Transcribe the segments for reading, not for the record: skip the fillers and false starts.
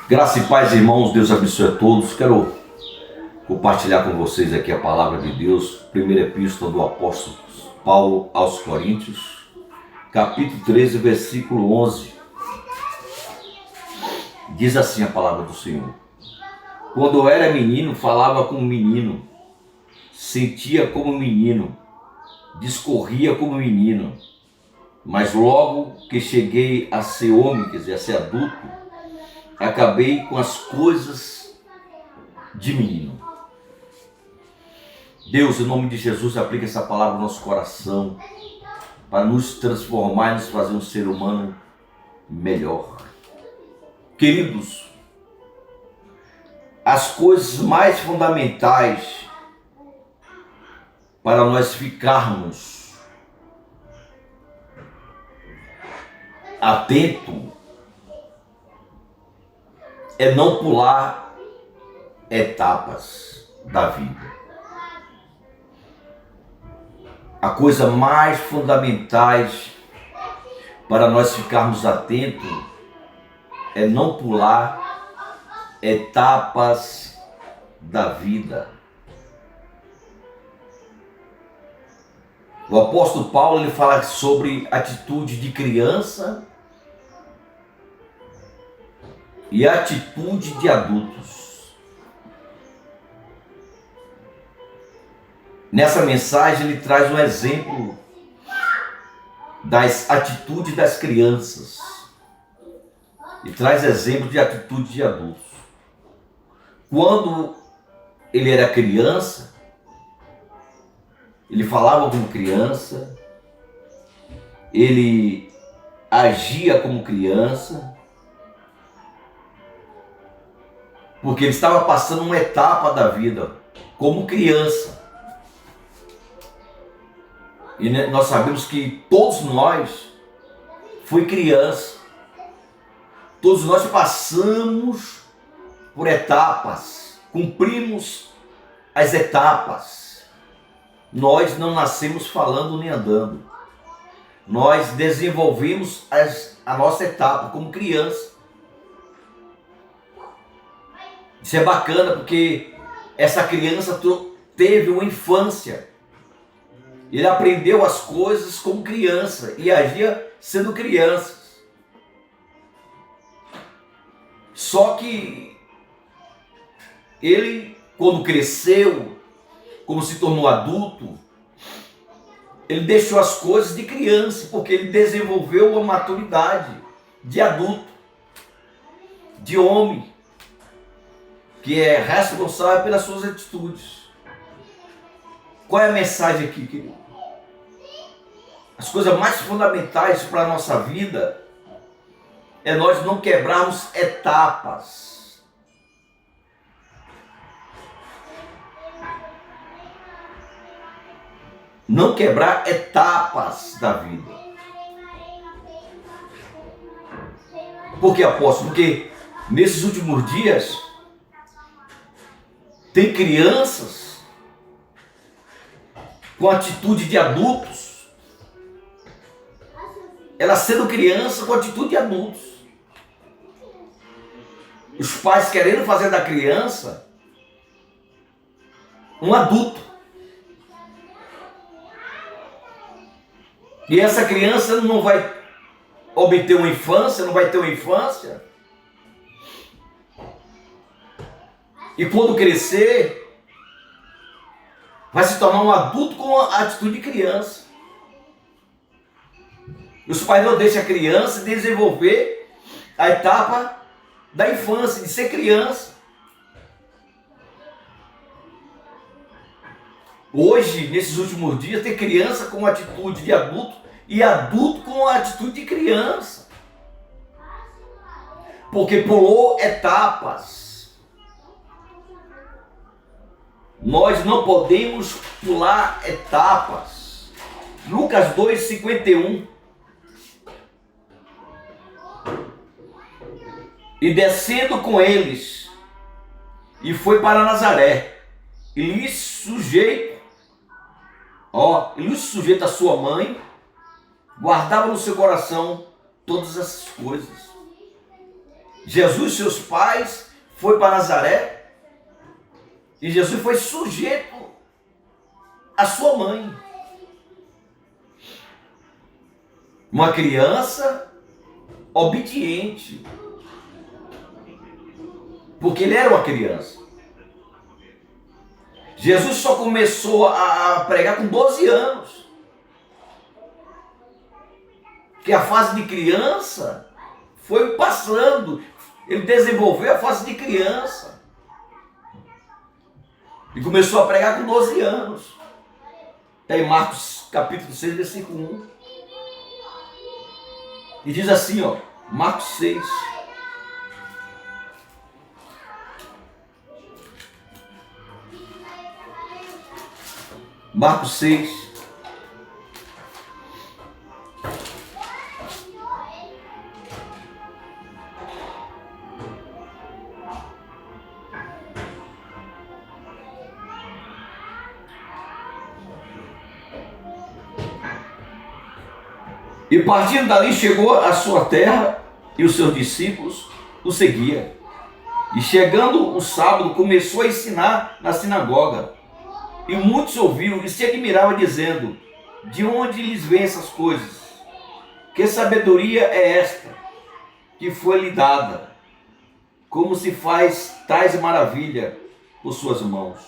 Graça e paz, irmãos, Deus abençoe a todos. Quero compartilhar com vocês aqui a palavra de Deus, primeira epístola do apóstolo Paulo aos Coríntios, capítulo 13, versículo 11. Diz assim a palavra do Senhor: quando eu era menino, falava como menino, sentia como menino, discorria como menino, mas logo que cheguei a ser homem, quer dizer, a ser adulto, acabei com as coisas de menino. Deus, em nome de Jesus, aplica essa palavra no nosso coração para nos transformar e nos fazer um ser humano melhor. Queridos, as coisas mais fundamentais para nós ficarmos atentos é não pular etapas da vida. A coisa mais fundamentais para nós ficarmos atentos é não pular etapas da vida. O apóstolo Paulo ele fala sobre atitude de criança e atitude de adultos. Nessa mensagem ele traz um exemplo das atitudes das crianças e traz exemplo de atitude de adultos. Quando ele era criança, ele falava como criança, ele agia como criança, porque ele estava passando uma etapa da vida como criança. E nós sabemos que todos nós fomos criança. Todos nós passamos por etapas, cumprimos as etapas. Nós não nascemos falando nem andando. Nós desenvolvemos a nossa etapa como criança. Isso é bacana porque essa criança teve uma infância. Ele aprendeu as coisas como criança e agia sendo criança. Só que ele, quando cresceu, quando se tornou adulto, ele deixou as coisas de criança, porque ele desenvolveu uma maturidade de adulto, de homem, que é responsável pelas suas atitudes. Qual é a mensagem aqui, querido? As coisas mais fundamentais para a nossa vida é nós não quebrarmos etapas. Não quebrar etapas da vida. Por que, apóstolo? Porque nesses últimos dias tem crianças com atitude de adultos, ela sendo criança com atitude de adultos. Os pais querendo fazer da criança um adulto. E essa criança não vai obter uma infância, não vai ter uma infância. E quando crescer, vai se tornar um adulto com a atitude de criança. Os pais não deixam a criança desenvolver a etapa da infância, de ser criança. Hoje, nesses últimos dias, tem criança com atitude de adulto e adulto com a atitude de criança. Porque pulou etapas. Nós não podemos pular etapas. Lucas 2:51. E descendo com eles, e foi para Nazaré, e lhe sujeito a sua mãe, guardava no seu coração todas essas coisas. Jesus, seus pais, foi para Nazaré e Jesus foi sujeito à sua mãe. Uma criança obediente, porque ele era uma criança. Jesus só começou a pregar com 12 anos. Que a fase de criança foi passando. Ele desenvolveu a fase de criança. E começou a pregar com 12 anos. Está em Marcos capítulo 6, versículo 1. E diz assim, ó, Marcos 6. Marcos 6. E partindo dali chegou à sua terra e os seus discípulos o seguiam. E chegando o sábado começou a ensinar na sinagoga. E muitos ouviram e se admiravam dizendo: de onde lhes vêm essas coisas? Que sabedoria é esta que foi lhe dada? Como se faz tais maravilha por suas mãos?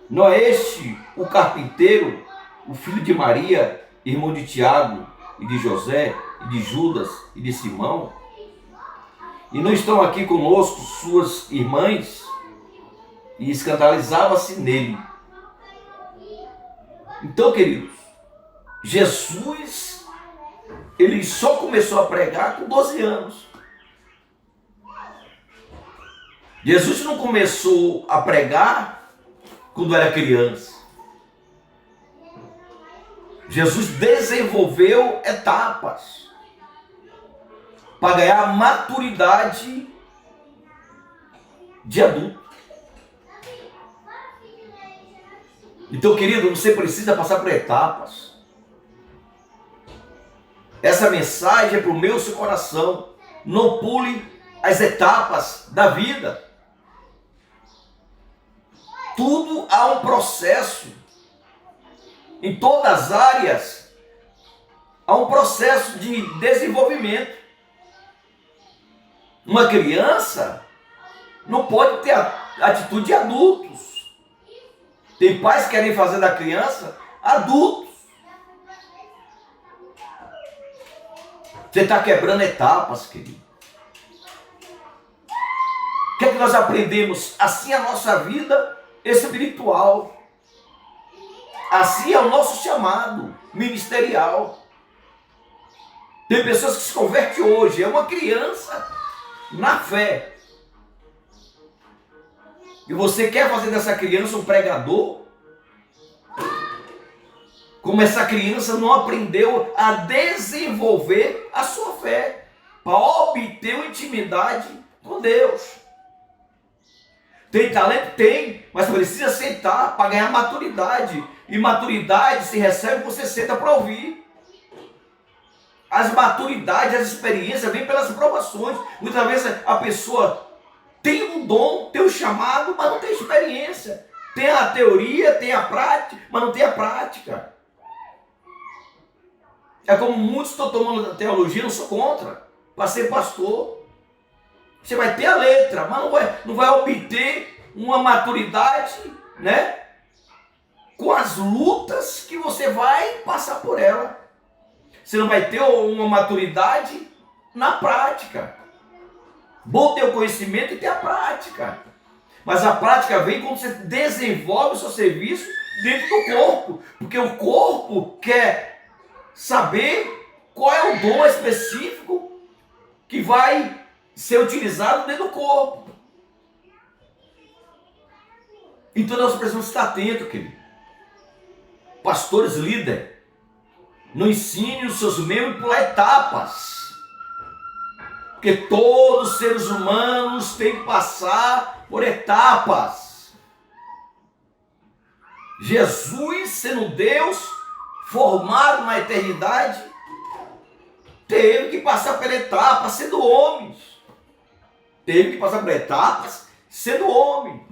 Não é este o carpinteiro, o filho de Maria, irmão de Tiago, e de José, e de Judas, e de Simão? E não estão aqui conosco suas irmãs? E escandalizava-se nele. Então, queridos, Jesus, ele só começou a pregar com 12 anos. Jesus não começou a pregar quando era criança. Jesus desenvolveu etapas para ganhar maturidade de adulto. Então, querido, você precisa passar por etapas. Essa mensagem é para o meu seu coração. Não pule as etapas da vida. Tudo há um processo. Em todas as áreas há um processo de desenvolvimento. Uma criança não pode ter a atitude de adultos. Tem pais que querem fazer da criança adultos. Você está quebrando etapas, querido. O que é que nós aprendemos? Assim é a nossa vida espiritual. Assim é o nosso chamado ministerial. Tem pessoas que se convertem hoje, é uma criança na fé. E você quer fazer dessa criança um pregador? Como essa criança não aprendeu a desenvolver a sua fé para obter uma intimidade com Deus. Tem talento? Tem, mas precisa sentar para ganhar maturidade. E maturidade se recebe quando você senta para ouvir. As maturidades, as experiências vêm pelas provações. Muitas vezes a pessoa tem um dom, tem um chamado, mas não tem experiência. Tem a teoria, tem a prática, mas não tem a prática. É como muitos estão tomando teologia, não sou contra, para ser pastor. Você vai ter a letra, mas não vai obter uma maturidade, né? Com as lutas que você vai passar por ela. Você não vai ter uma maturidade na prática. Bom ter o conhecimento e ter a prática. Mas a prática vem quando você desenvolve o seu serviço dentro do corpo. Porque o corpo quer saber qual é o dom específico que vai ser utilizado dentro do corpo. Então nós precisamos estar atentos, querido. Pastores, líderes, não ensine os seus membros a pular etapas. Porque todos os seres humanos têm que passar por etapas. Jesus, sendo Deus, formado na eternidade, teve que passar pela etapa sendo homens. Teve que passar por etapas sendo homem.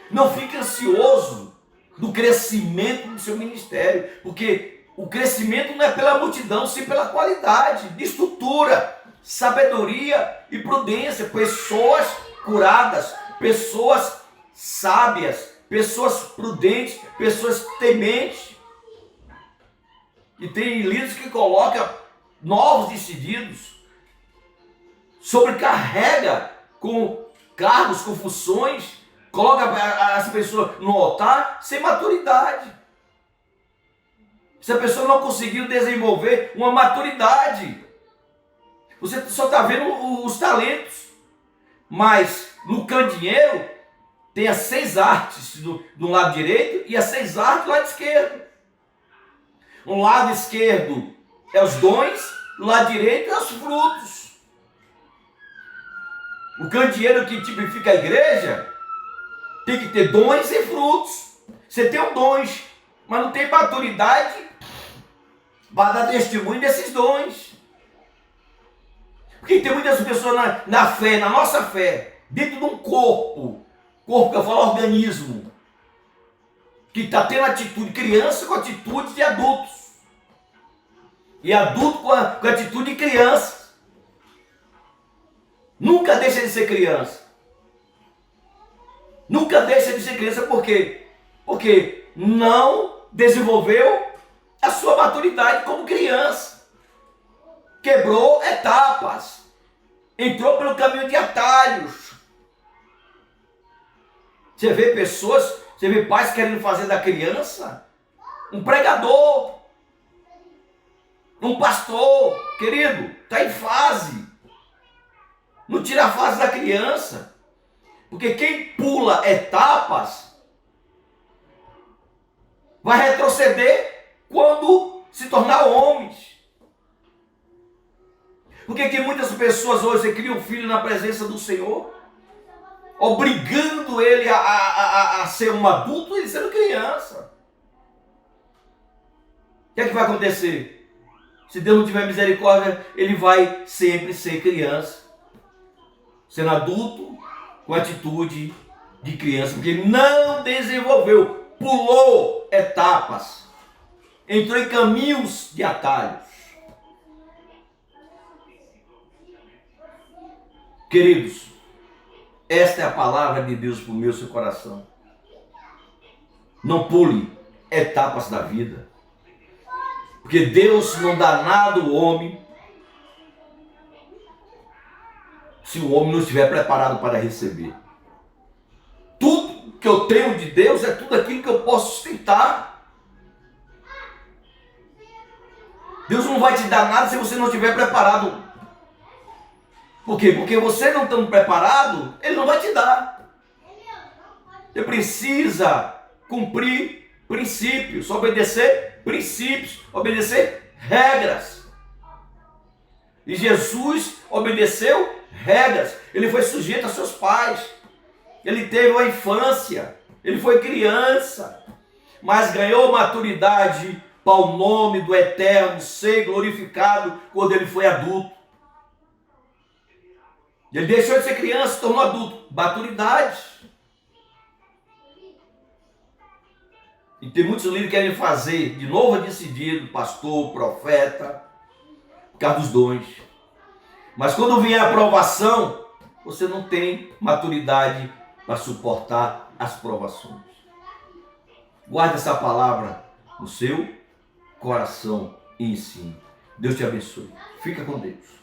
Não fique ansioso do crescimento do seu ministério, porque o crescimento não é pela multidão, sim pela qualidade de estrutura, sabedoria e prudência. Pessoas curadas, pessoas sábias, pessoas prudentes, pessoas tementes. E tem líderes que colocam novos decididos, sobrecarrega com cargos, com funções, coloca as pessoas no altar sem maturidade. Se a pessoa não conseguiu desenvolver uma maturidade, você só está vendo os talentos, mas no candeeiro tem as 6 artes do lado direito e as 6 artes do lado esquerdo. No lado esquerdo é os dons, no lado direito é os frutos. O candeeiro que tipifica a igreja tem que ter dons e frutos. Você tem dons, mas não tem maturidade para dar testemunho desses dons. Porque tem muitas pessoas na fé, na nossa fé, dentro de um corpo que eu falo organismo, que está tendo atitude de criança com atitude de adultos. E adulto com atitude de criança. Nunca deixa de ser criança. Nunca deixa de ser criança, por quê? Porque não desenvolveu a sua maturidade como criança. Quebrou etapas. Entrou pelo caminho de atalhos. Você vê pessoas, você vê pais querendo fazer da criança um pregador, um pastor. Querido, está em fase. Não tira a fase da criança. Porque quem pula etapas vai retroceder quando se tornar homens. Porque que muitas pessoas hoje criam um filho na presença do Senhor, obrigando ele a ser um adulto e sendo criança. O que é que vai acontecer? Se Deus não tiver misericórdia, ele vai sempre ser criança. Sendo adulto com atitude de criança, porque ele não desenvolveu, pulou etapas, entrou em caminhos de atalhos. Queridos, esta é a palavra de Deus para o meu seu coração. Não pule etapas da vida, porque Deus não dá nada ao homem se o homem não estiver preparado para receber. Tudo que eu tenho de Deus é tudo aquilo que eu posso sustentar. Deus não vai te dar nada se você não estiver preparado. Por quê? Porque você não estando preparado, Ele não vai te dar. Você precisa cumprir princípios, obedecer princípios, obedecer regras. E Jesus obedeceu regras. Ele foi sujeito a seus pais. Ele teve uma infância. Ele foi criança. Mas ganhou maturidade para o nome do Eterno ser glorificado quando ele foi adulto. Ele deixou de ser criança, se tornou adulto. Maturidade. E tem muitos líderes que querem fazer de novo decidido, pastor, profeta, por causa dos dons. Mas quando vier a aprovação, você não tem maturidade para suportar as provações. Guarde essa palavra no seu coração e ensine. Deus te abençoe. Fica com Deus.